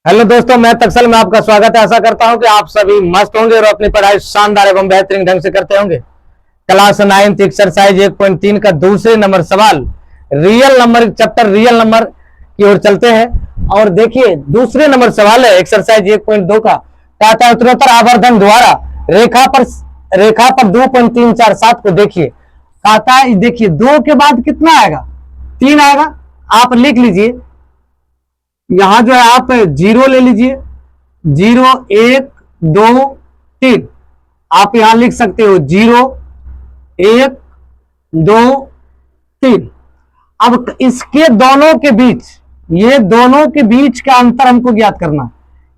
Hello दोस्तों, मैं तक्सल में आपका स्वागत है। आशा करता हूं कि आप सभी मस्त होंगे और अपनी पढ़ाई शानदार एवं बेहतरीन ढंग से करते होंगे। क्लास 9 एक्सरसाइज 1.3 का दूसरे नंबर सवाल real number chapter real number की ओर चलते हैं। और देखिए, दूसरे नंबर सवाल है एक्सरसाइज 1.2 का। कहता है उत्तरोत्तर आवर्धन द्वारा रेखा पर 2.347 को देखिए। कहता है देखिए, 2 के बाद कितना आएगा? 3 आएगा। आप लिख लीजिए, यहां जो है आप 0 ले लीजिए। 0 1 2 3 आप यहां लिख सकते हो 0 1 2 3। अब इसके दोनों के बीच, ये दोनों के बीच का अंतर हमको ज्ञात करना।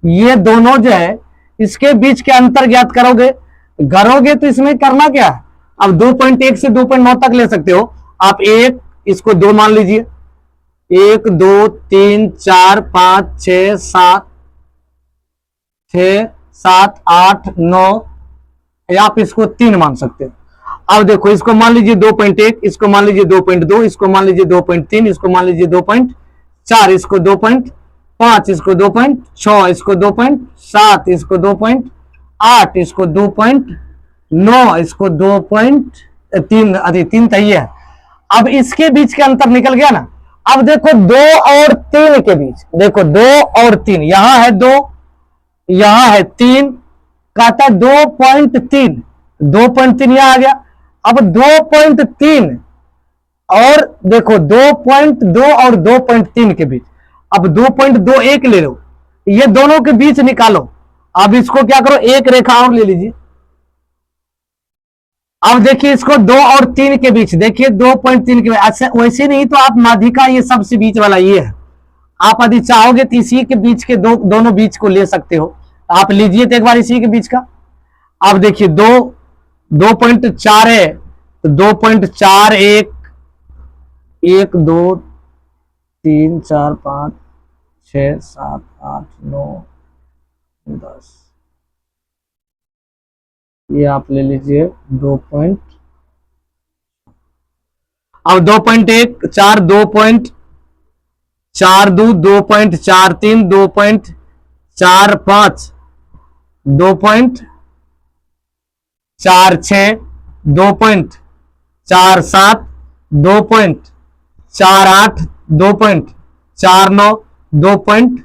ये दोनों जो है इसके बीच के अंतर ज्ञात करोगे तो इसमें करना क्या है? अब 2.1 से 2.9 तक ले सकते हो आप। 1 इसको 2 मान लीजिए। 1 2 3 4 5 6 7 8 9, या आप इसको 3 मान सकते हो। अब देखो, इसको मान लीजिए 2.1, इसको मान लीजिए 2.2, इसको मान लीजिए 2.3, इसको मान लीजिए 2.4, इसको 2.5, इसको 2.6, इसको 2.7, इसको 2.8, इसको 2.9, इसको 2.3। अरे 3 तो ये है। अब इसके बीच का अंतर निकल गया ना। अब देखो 2 और 3 के बीच, देखो 2 और 3, यहां है 2, यहां है 3। कहता है 2.3, 2.3 यहां आ गया। अब 2.3 और देखो 2.2 और 2.3 के बीच, अब 2.21 ले लो, ये दोनों के बीच निकालो। अब इसको क्या करो, एक रेखा और ले लीजिए। अब देखिए, इसको 2 और 3 के बीच, देखिए 2.3 के बीच। अच्छा, वैसे नहीं तो आप माध्यिका ये सबसे बीच वाला ये है। आप यदि चाहोगे तो इसी के बीच के दोनों बीच को ले सकते हो। आप लीजिए तो एक बार इसी के बीच का। अब देखिए 2.4 है तो 2.4 1 2 3 4 5 6 7 8 9 10, ये आप ले लीजिए 2 पॉइंट। अब 2.1 4 2.42 2.43 2.45 2.46 2.47 2.48 2.49 2.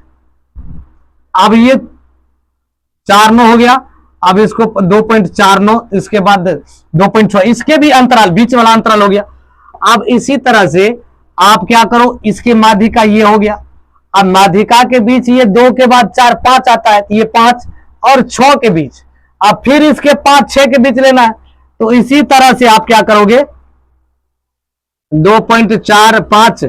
अब ये 49 हो गया। अब इसको 2.49, इसके बाद 2.6, इसके भी अंतराल, बीच वाला अंतराल हो गया। अब इसी तरह से आप क्या करो, इसके माध्यिका ये हो गया। अब माध्यिका के बीच ये 2 के बाद 4 5 आता है, ये 5 और 6 के बीच। अब फिर इसके 5 6 के बीच लेना है, तो इसी तरह से आप क्या करोगे, 2.45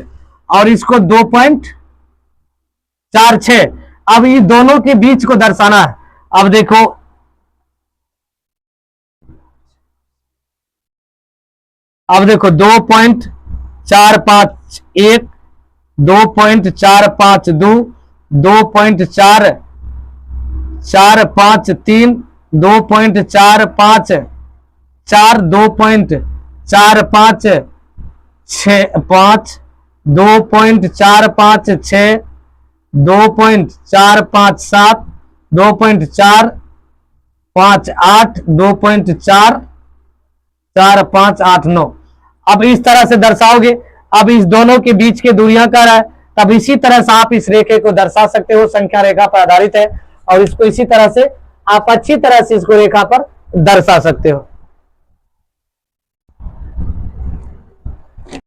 और इसको 2.46। अब ये दोनों के बीच को दर्शाना है। अब देखो, अब देखो 2.451 2.452 2.4453 2.454 2.456 2.456 2.457 2.458 2.4589। अब इस तरह से दर्शाओगे। अब इस दोनों के बीच की दूरियां क्या है, तब इसी तरह से आप इस रेखे को दर्शा सकते हो। संख्या रेखा पर आधारित है और इसको इसी तरह से आप अच्छी तरह से इसको रेखा पर दर्शा सकते हो।